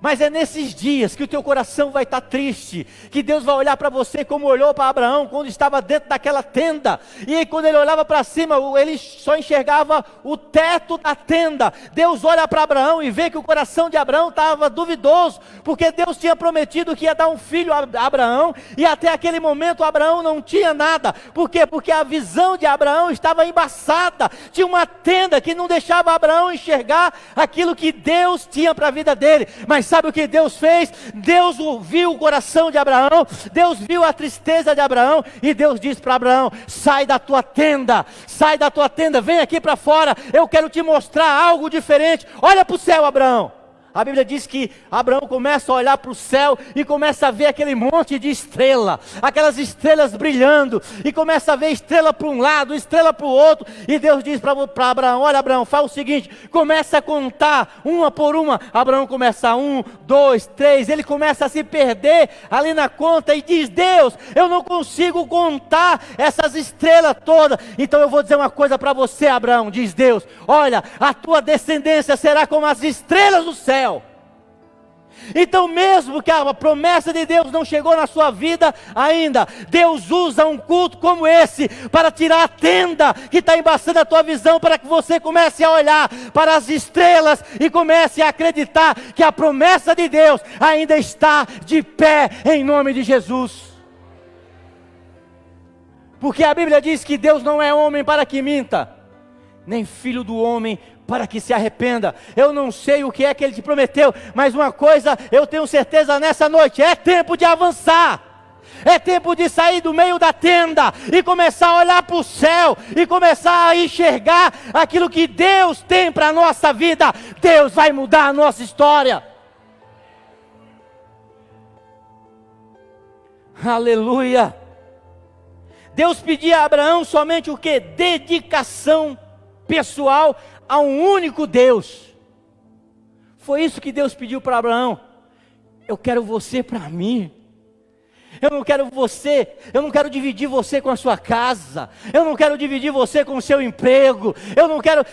Mas é nesses dias que o teu coração vai estar triste, que Deus vai olhar para você como olhou para Abraão quando estava dentro daquela tenda. E aí, quando ele olhava para cima, ele só enxergava o teto da tenda. Deus olha para Abraão e vê que o coração de Abraão estava duvidoso, porque Deus tinha prometido que ia dar um filho a Abraão, e até aquele momento Abraão não tinha nada. Por quê? Porque a visão de Abraão estava embaçada. Tinha uma tenda que não deixava Abraão enxergar aquilo que Deus tinha para a vida dele. Mas sabe o que Deus fez? Deus viu o coração de Abraão, Deus viu a tristeza de Abraão, e Deus disse para Abraão: sai da tua tenda, vem aqui para fora, eu quero te mostrar algo diferente. Olha para o céu, Abraão. A Bíblia diz que Abraão começa a olhar para o céu e começa a ver aquele monte de estrela, aquelas brilhando, e começa a ver estrela para um lado, estrela para o outro, e Deus diz para Abraão: olha, Abraão, faz o seguinte, começa a contar uma por uma. Abraão começa 1, 2, 3, ele começa a se perder ali na conta e diz: Deus, eu não consigo contar essas estrelas todas, então eu vou dizer uma coisa para você, Abraão, diz Deus: olha, a tua descendência será como as estrelas do céu. Então, mesmo que a promessa de Deus não chegou na sua vida ainda, Deus usa um culto como esse para tirar a tenda que está embaçando a tua visão, para que você comece a olhar para as estrelas e comece a acreditar que a promessa de Deus ainda está de pé, em nome de Jesus. Porque a Bíblia diz que Deus não é homem para que minta, nem filho do homem para que se arrependa. Eu não sei o que é que Ele te prometeu, mas uma coisa eu tenho certeza nessa noite: é tempo de avançar. É tempo de sair do meio da tenda e começar a olhar para o céu e começar a enxergar aquilo que Deus tem para a nossa vida. Deus vai mudar a nossa história. Aleluia. Deus pedia a Abraão somente o que? Dedicação pessoal a um único Deus. Foi isso que Deus pediu para Abraão: eu quero você para mim. Eu não quero dividir você com a sua casa, eu não quero dividir você com o seu emprego,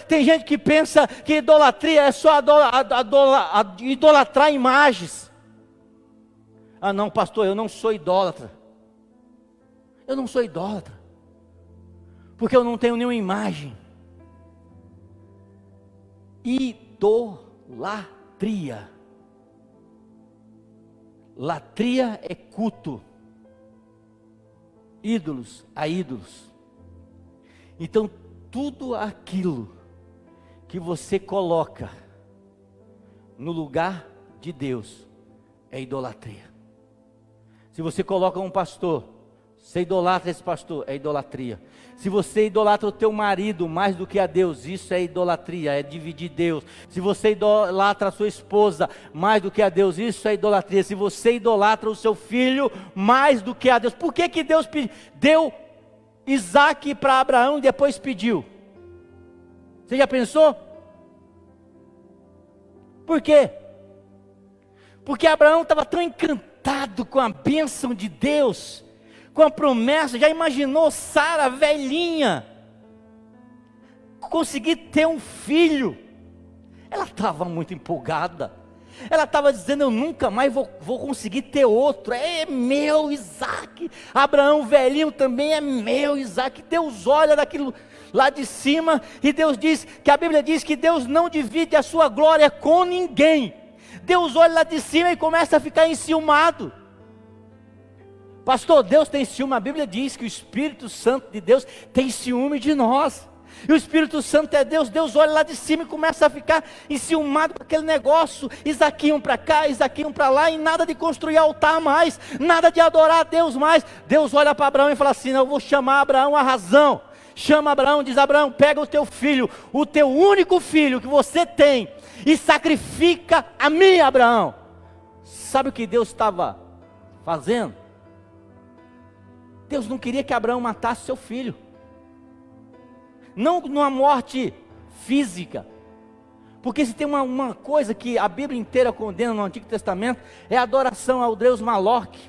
tem gente que pensa que idolatria é só idolatrar imagens. Ah não, pastor, eu não sou idólatra. Eu não sou idólatra, porque eu não tenho nenhuma imagem. Idolatria. Latria é culto. Ídolos a ídolos. Então, tudo aquilo que você coloca no lugar de Deus é idolatria. Se você coloca um pastor, você idolatra esse pastor, é idolatria. Se você idolatra o teu marido mais do que a Deus, isso é idolatria, é dividir Deus. Se você idolatra a sua esposa mais do que a Deus, isso é idolatria. Se você idolatra o seu filho mais do que a Deus, por que Deus deu Isaac para Abraão e depois pediu? Você já pensou? Por quê? Porque Abraão estava tão encantado com a bênção de Deus, com a promessa. Já imaginou Sara velhinha conseguir ter um filho? Ela estava muito empolgada. Ela estava dizendo: eu nunca mais vou conseguir ter outro. É meu Isaac. Abraão velhinho também é meu Isaac. Deus olha daquilo lá de cima, e Deus diz, que a Bíblia diz que Deus não divide a sua glória com ninguém. Deus olha lá de cima e começa a ficar enciumado. Pastor, Deus tem ciúme? A Bíblia diz que o Espírito Santo de Deus tem ciúme de nós. E o Espírito Santo é Deus. Deus olha lá de cima e começa a ficar enciumado com aquele negócio. Isaquinho para cá, Isaquinho para lá, e nada de construir altar mais, nada de adorar a Deus mais. Deus olha para Abraão e fala assim: eu vou chamar Abraão a razão. Chama Abraão, diz: Abraão, pega o teu filho, o teu único filho que você tem, e sacrifica a mim, Abraão. Sabe o que Deus estava fazendo? Deus não queria que Abraão matasse seu filho. Não numa morte física. Porque se tem uma coisa que a Bíblia inteira condena no Antigo Testamento, é a adoração ao deus Moloque.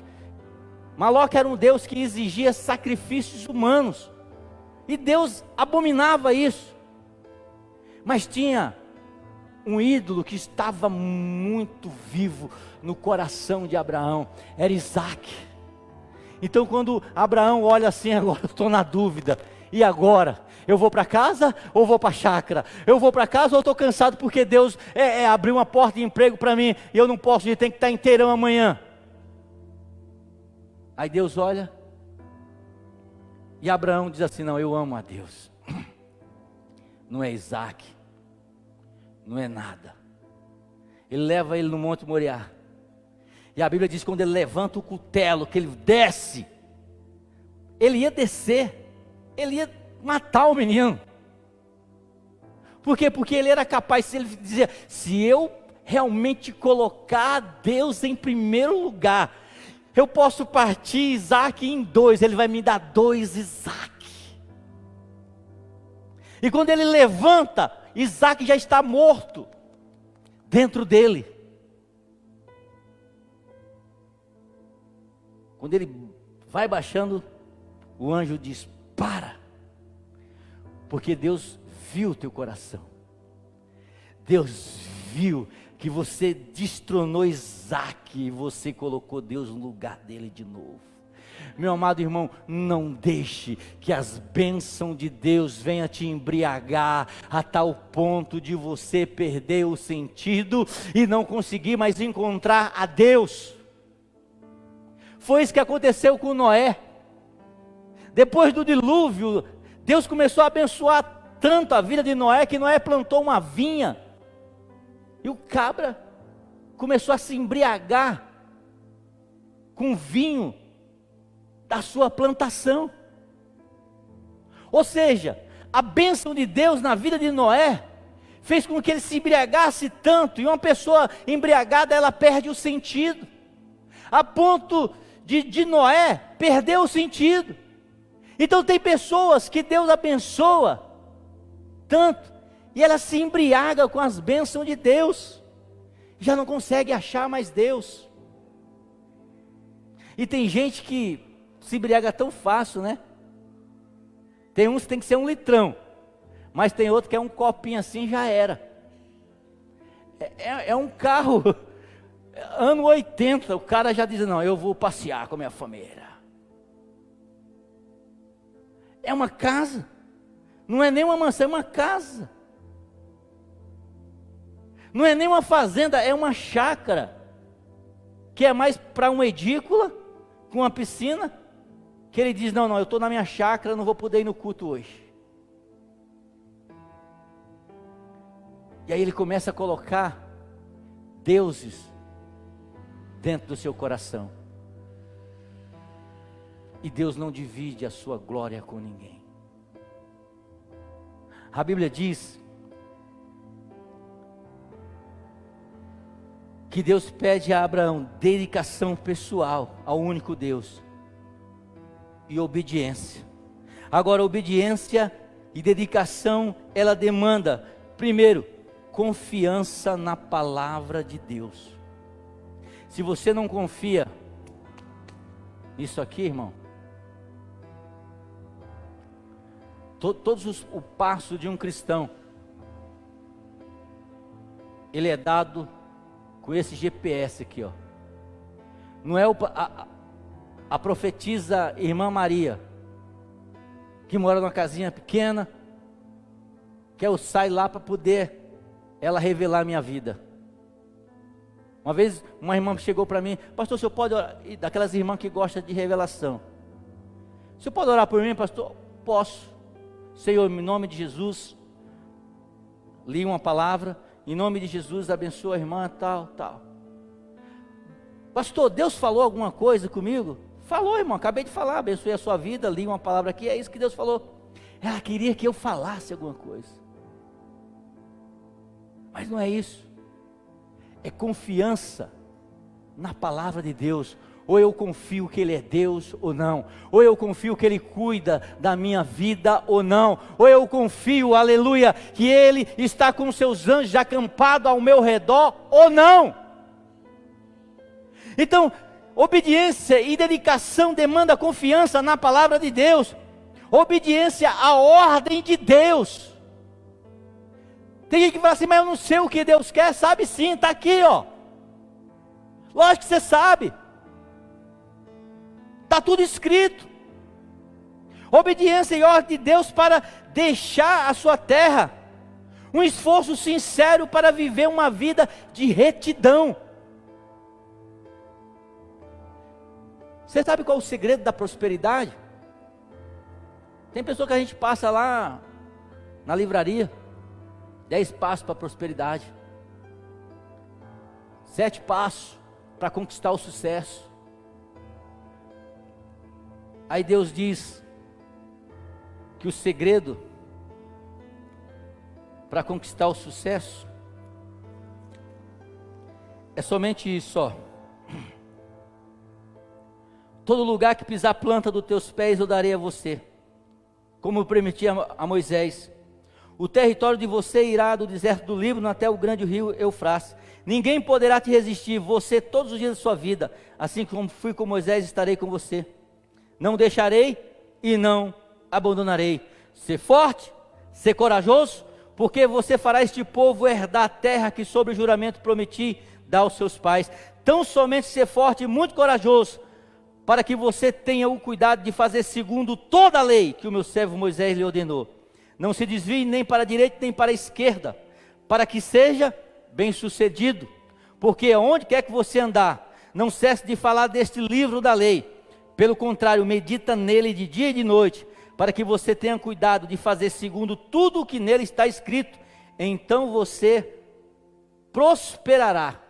Moloque era um deus que exigia sacrifícios humanos. E Deus abominava isso. Mas tinha um ídolo que estava muito vivo no coração de Abraão. Era Isaac. Então quando Abraão olha assim: agora eu estou na dúvida. E agora? Eu vou para casa ou vou para a chácara? Eu vou para casa ou estou cansado porque Deus abriu uma porta de emprego para mim e eu não posso ir, tem que estar inteirão amanhã. Aí Deus olha e Abraão diz assim: não, eu amo a Deus. Não é Isaac, não é nada. Ele leva ele no Monte Moriá. E a Bíblia diz que quando ele levanta o cutelo, que ele desce, ele ia descer, ele ia matar o menino. Por quê? Porque ele era capaz, se ele dizia: se eu realmente colocar Deus em primeiro lugar, eu posso partir Isaac em dois, ele vai me dar 2 Isaac. E quando ele levanta, Isaac já está morto dentro dele. Quando ele vai baixando, o anjo diz: para, porque Deus viu o teu coração. Deus viu que você destronou Isaac e você colocou Deus no lugar dele de novo. Meu amado irmão, não deixe que as bênçãos de Deus venham te embriagar a tal ponto de você perder o sentido e não conseguir mais encontrar a Deus. Foi isso que aconteceu com Noé. Depois do dilúvio, Deus começou a abençoar tanto a vida de Noé, que Noé plantou uma vinha, e o cabra começou a se embriagar com vinho da sua plantação. Ou seja, a bênção de Deus na vida de Noé fez com que ele se embriagasse tanto, e uma pessoa embriagada, ela perde o sentido, a ponto de Noé perder o sentido. Então tem pessoas que Deus abençoa tanto, e ela se embriaga com as bênçãos de Deus, já não consegue achar mais Deus. E tem gente que se embriaga tão fácil, né? Tem uns que tem que ser 1 litrão, mas tem outro que é um copinho assim, já era. É um carro, ano 80, o cara já diz: não, eu vou passear com a minha família. É uma casa, não é nem uma mansão, é uma casa. Não é nem uma fazenda, é uma chácara, que é mais para uma edícula, com uma piscina, que ele diz: não, eu estou na minha chácara, não vou poder ir no culto hoje. E aí ele começa a colocar deuses dentro do seu coração. E Deus não divide a sua glória com ninguém. A Bíblia diz que Deus pede a Abraão dedicação pessoal ao único Deus e obediência. Agora, obediência e dedicação, ela demanda, primeiro, confiança na palavra de Deus. Se você não confia nisso aqui, irmão, o passo de um cristão, ele é dado com esse GPS aqui, ó. Não é a profetisa irmã Maria, que mora numa casinha pequena, que eu saio lá para poder ela revelar a minha vida. Uma vez uma irmã chegou para mim: pastor, o senhor pode orar? Daquelas irmãs que gostam de revelação. O senhor pode orar por mim, pastor? Posso. Senhor, em nome de Jesus, li uma palavra, em nome de Jesus, abençoa a irmã, tal. Pastor, Deus falou alguma coisa comigo? Falou, irmão, acabei de falar, abençoe a sua vida, li uma palavra aqui, é isso que Deus falou. Ela queria que eu falasse alguma coisa. Mas não é isso. É confiança na palavra de Deus. Ou eu confio que Ele é Deus ou não. Ou eu confio que Ele cuida da minha vida ou não. Ou eu confio, aleluia, que Ele está com seus anjos acampados ao meu redor ou não. Então, obediência e dedicação demanda confiança na palavra de Deus. Obediência à ordem de Deus. Tem gente que fala assim: mas eu não sei o que Deus quer. Sabe sim, está aqui, ó. Lógico que você sabe. Está tudo escrito. Obediência e ordem de Deus para deixar a sua terra. Um esforço sincero para viver uma vida de retidão. Você sabe qual é o segredo da prosperidade? Tem pessoa que a gente passa lá na livraria, 10 passos para a prosperidade, 7 passos para conquistar o sucesso. Aí Deus diz que o segredo para conquistar o sucesso é somente isso, ó. Todo lugar que pisar a planta dos teus pés eu darei a você, como eu prometi a Moisés. O território de você irá do deserto do Líbano até o grande rio Eufrates. Ninguém poderá te resistir, você todos os dias da sua vida. Assim como fui com Moisés, estarei com você. Não deixarei e não abandonarei. Ser forte, ser corajoso, porque você fará este povo herdar a terra que sobre juramento prometi dar aos seus pais. Tão somente ser forte e muito corajoso, para que você tenha o cuidado de fazer segundo toda a lei que o meu servo Moisés lhe ordenou. Não se desvie nem para a direita nem para a esquerda, para que seja bem sucedido. Porque onde quer que você andar, não cesse de falar deste livro da lei. Pelo contrário, medita nele de dia e de noite, para que você tenha cuidado de fazer segundo tudo o que nele está escrito. Então você prosperará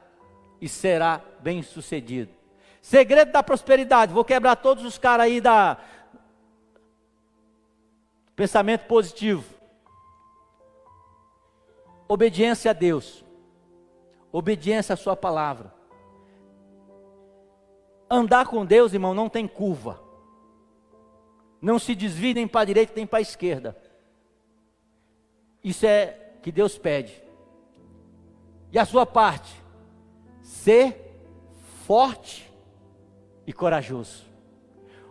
e será bem sucedido. Segredo da prosperidade. Vou quebrar todos os caras aí da pensamento positivo. Obediência a Deus. Obediência à sua palavra. Andar com Deus, irmão, não tem curva. Não se desvie nem para a direita nem para a esquerda. Isso é que Deus pede. E a sua parte? Ser forte e corajoso.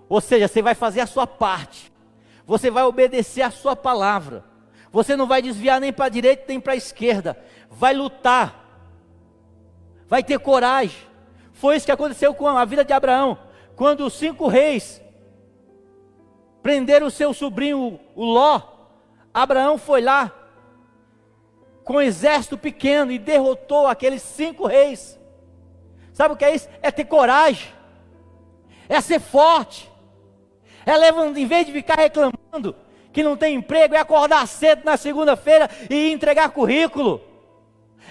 Ou seja, você vai fazer a sua parte. Você vai obedecer a sua palavra. Você não vai desviar nem para a direita nem para a esquerda. Vai lutar. Vai ter coragem. Foi isso que aconteceu com a vida de Abraão. Quando os 5 reis prenderam o seu sobrinho, o Ló, Abraão foi lá com um exército pequeno e derrotou aqueles 5 reis. Sabe o que é isso? É ter coragem. É ser forte. É levantar, em vez de ficar reclamando que não tem emprego, é acordar cedo na segunda-feira e entregar currículo.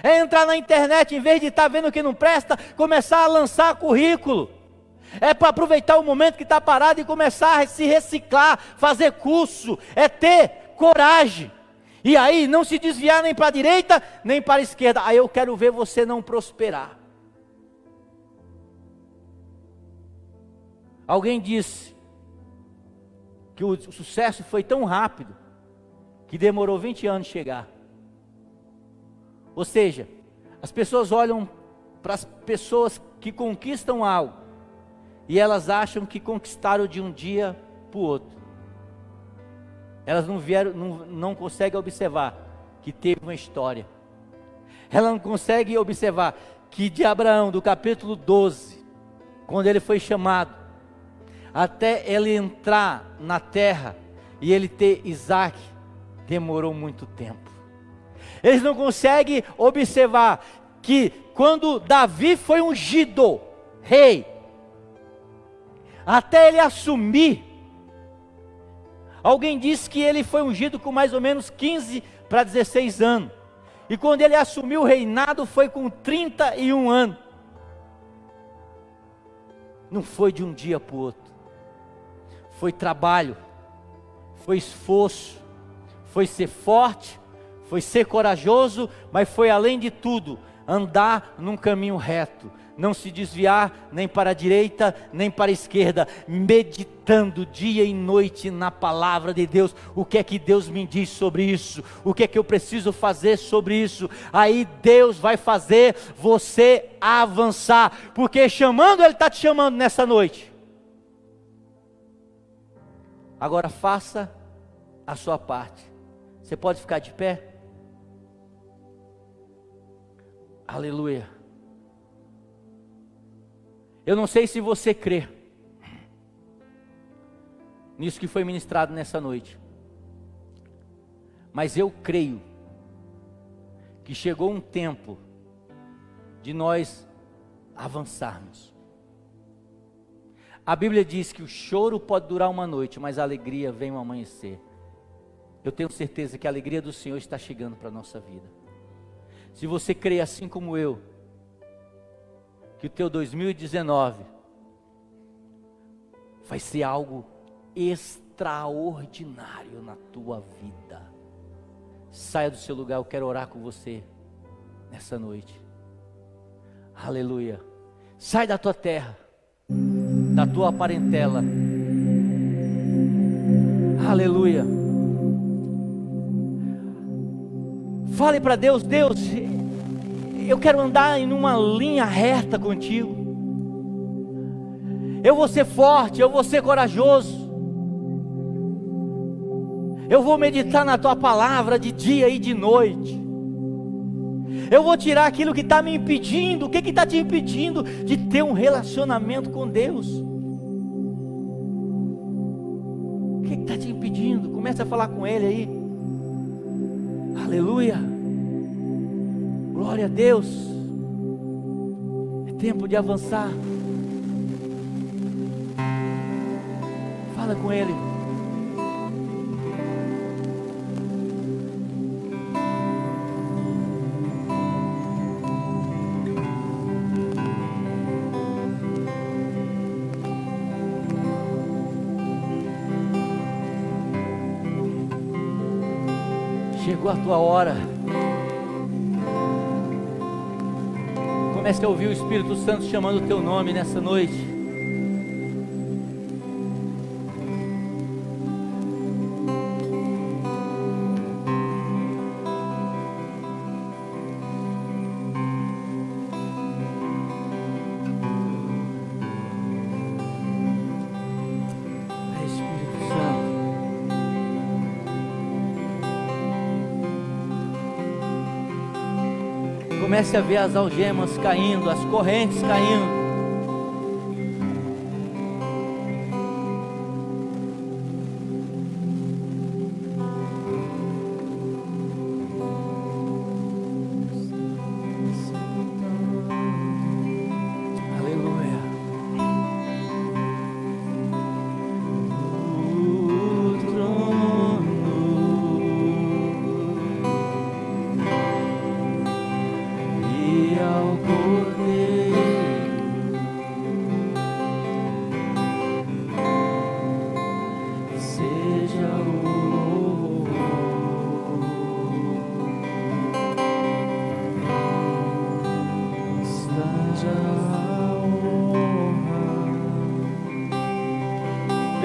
É entrar na internet, em vez de estar vendo o que não presta, começar a lançar currículo. É para aproveitar o momento que está parado e começar a se reciclar, fazer curso. É ter coragem. E aí não se desviar nem para a direita, nem para a esquerda. Aí eu quero ver você não prosperar. Alguém disse que o sucesso foi tão rápido que demorou 20 anos chegar. Ou seja, as pessoas olham para as pessoas que conquistam algo e elas acham que conquistaram de um dia para o outro. Elas não conseguem observar que teve uma história. Ela não consegue observar que de Abraão, do capítulo 12, quando ele foi chamado, até ele entrar na terra e ele ter Isaac, demorou muito tempo. Eles não conseguem observar que quando Davi foi ungido rei, até ele assumir, alguém disse que ele foi ungido com mais ou menos 15 para 16 anos, e quando ele assumiu o reinado foi com 31 anos. Não foi de um dia para o outro, foi trabalho, foi esforço, foi ser forte, foi ser corajoso, mas foi além de tudo, andar num caminho reto, não se desviar nem para a direita, nem para a esquerda, meditando dia e noite na palavra de Deus, o que é que Deus me diz sobre isso, o que é que eu preciso fazer sobre isso, aí Deus vai fazer você avançar, porque chamando, Ele está te chamando nessa noite. Agora faça a sua parte. Você pode ficar de pé? Aleluia. Eu não sei se você crê nisso que foi ministrado nessa noite, mas eu creio que chegou um tempo de nós avançarmos. A Bíblia diz que o choro pode durar uma noite, mas a alegria vem ao amanhecer. Eu tenho certeza que a alegria do Senhor está chegando para a nossa vida. Se você crê assim como eu, que o teu 2019 vai ser algo extraordinário na tua vida, saia do seu lugar, eu quero orar com você nessa noite. Aleluia. Sai da tua terra, da tua parentela. Aleluia. Fale para Deus: Deus, eu quero andar em uma linha reta contigo. Eu vou ser forte, eu vou ser corajoso. Eu vou meditar na tua palavra de dia e de noite. Eu vou tirar aquilo que está me impedindo. O que está te impedindo de ter um relacionamento com Deus? O que está te impedindo? Comece a falar com Ele aí. Aleluia. Glória a Deus. É tempo de avançar. Fala com Ele. Chegou a tua hora. Comece a ouvir o Espírito Santo chamando o teu nome nessa noite. Comece a ver as algemas caindo, as correntes caindo.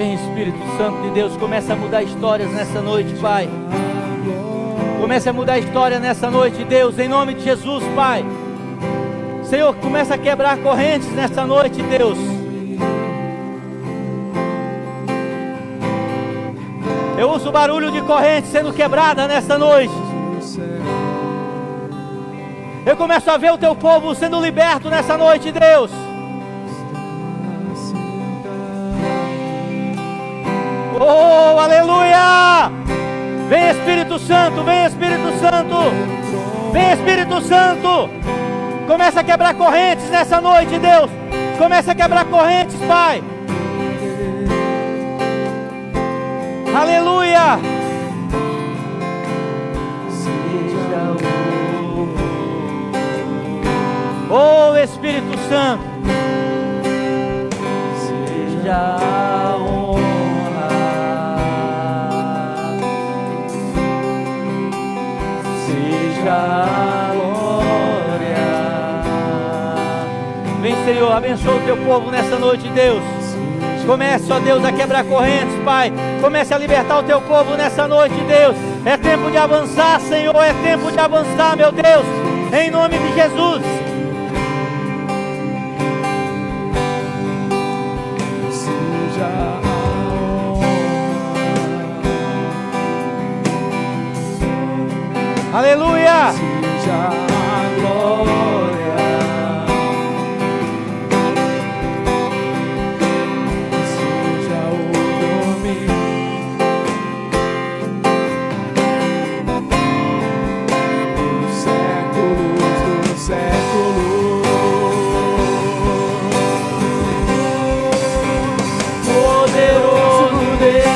Vem, Espírito Santo de Deus, começa a mudar histórias nessa noite, Pai. Comece a mudar a história nessa noite, Deus, em nome de Jesus, Pai. Senhor, começa a quebrar correntes nessa noite, Deus. Eu uso o barulho de corrente sendo quebrada nessa noite. Eu começo a ver o teu povo sendo liberto nessa noite, Deus. Oh, aleluia! Vem, Espírito Santo, vem, Espírito Santo. Vem, Espírito Santo. Começa a quebrar correntes nessa noite, Deus. Começa a quebrar correntes, Pai. Aleluia. Oh, Espírito Santo, seja a honra, seja a glória. Vem, Senhor, abençoa o teu povo nessa noite, Deus. Comece, ó Deus, a quebrar correntes, Pai. Comece a libertar o teu povo nessa noite, Deus. É tempo de avançar, Senhor, é tempo de avançar, meu Deus, em nome de Jesus. Aleluia! Seja a glória, seja o nome, dos séculos dos séculos. Poderoso Deus.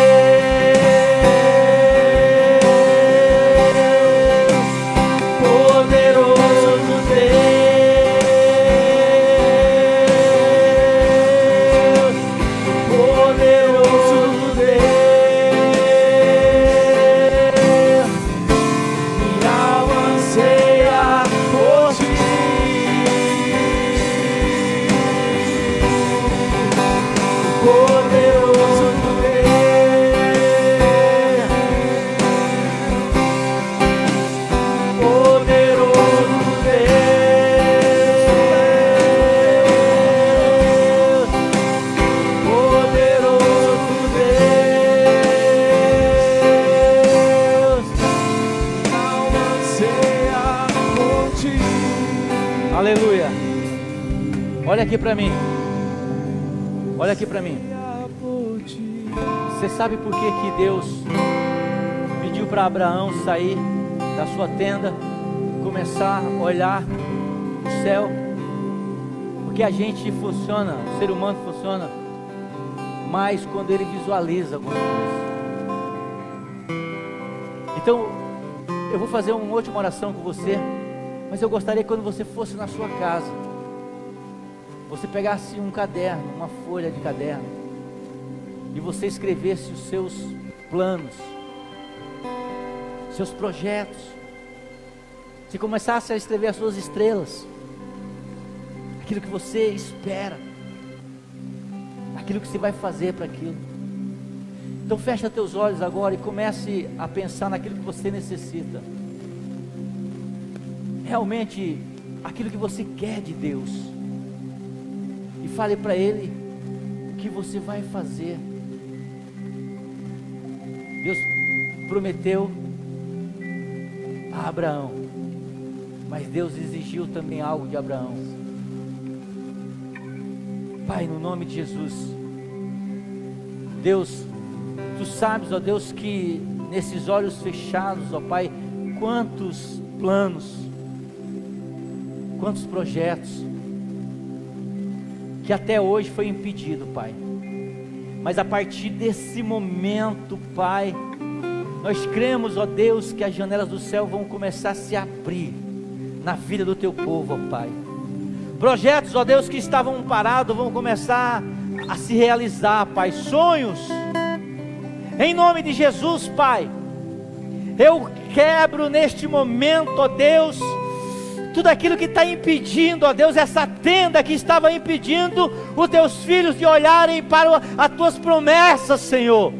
Aleluia. Olha aqui para mim. Olha aqui para mim. Você sabe por que que Deus pediu para Abraão sair da sua tenda, começar a olhar o céu? Porque a gente funciona, o ser humano funciona mais quando ele visualiza alguma coisa. Então, eu vou fazer uma última oração com você, mas eu gostaria que quando você fosse na sua casa, você pegasse um caderno, uma folha de caderno, e você escrevesse os seus planos, seus projetos. Você começasse a escrever as suas estrelas, aquilo que você espera, aquilo que você vai fazer para aquilo. Então fecha teus olhos agora e comece a pensar naquilo que você necessita. Realmente aquilo que você quer de Deus. E fale para Ele o que você vai fazer. Deus prometeu a Abraão, mas Deus exigiu também algo de Abraão. Pai, no nome de Jesus, Deus, Tu sabes, ó Deus, que nesses olhos fechados, ó Pai, quantos planos, quantos projetos, que até hoje foi impedido, Pai. Mas a partir desse momento, Pai, nós cremos, ó Deus, que as janelas do céu vão começar a se abrir na vida do Teu povo, ó Pai. Projetos, ó Deus, que estavam parados vão começar a se realizar, Pai. Sonhos, em nome de Jesus, Pai. Eu quebro neste momento, ó Deus, tudo aquilo que está impedindo, ó Deus, essa tenda que estava impedindo os teus filhos de olharem para as tuas promessas, Senhor,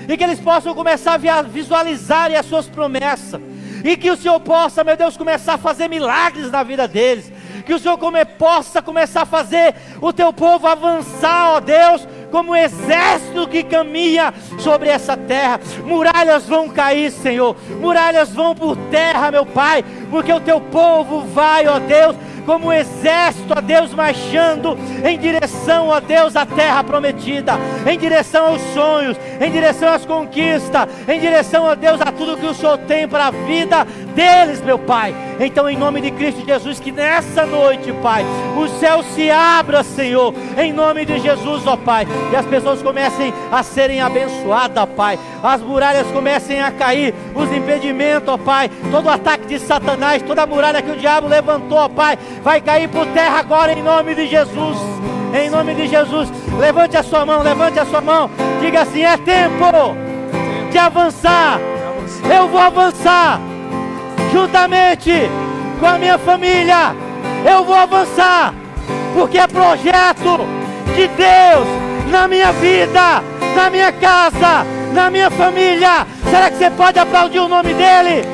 e que eles possam começar a visualizarem as suas promessas, e que o Senhor possa, meu Deus, começar a fazer milagres na vida deles, que o Senhor possa começar a fazer o teu povo avançar, ó Deus, como um exército que caminha sobre essa terra. Muralhas vão cair, Senhor, muralhas vão por terra, meu Pai, porque o teu povo vai, ó Deus, como um exército, ó Deus, marchando em direção, ó Deus, à terra prometida, em direção aos sonhos, em direção às conquistas, em direção, ó Deus, a tudo que o Senhor tem para a vida deles, meu Pai. Então, em nome de Cristo Jesus, que nessa noite, Pai, o céu se abra, Senhor, em nome de Jesus, ó Pai, e as pessoas comecem a serem abençoadas, Pai, as muralhas comecem a cair, os impedimentos, ó Pai, todo o ataque de Satanás, toda a muralha que o diabo levantou, ó Pai, vai cair por terra agora, em nome de Jesus. Em nome de Jesus, levante a sua mão, diga assim: é tempo de avançar. Eu vou avançar juntamente com a minha família. Eu vou avançar, porque é projeto de Deus na minha vida, na minha casa, na minha família. Será que você pode aplaudir o nome dele?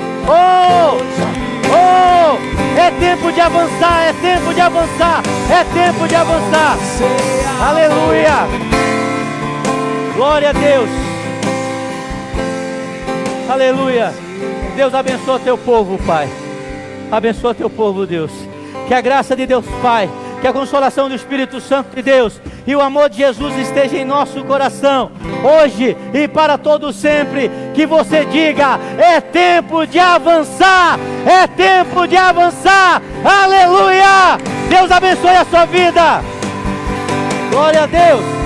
É tempo de avançar, é tempo de avançar, é tempo de avançar. Aleluia. Glória a Deus. Aleluia. Deus abençoa teu povo, Pai. Abençoa teu povo, Deus. Que a graça de Deus, Pai, que a consolação do Espírito Santo de Deus e o amor de Jesus esteja em nosso coração, hoje e para todo sempre. Que você diga: é tempo de avançar, é tempo de avançar. Aleluia. Deus abençoe a sua vida. Glória a Deus.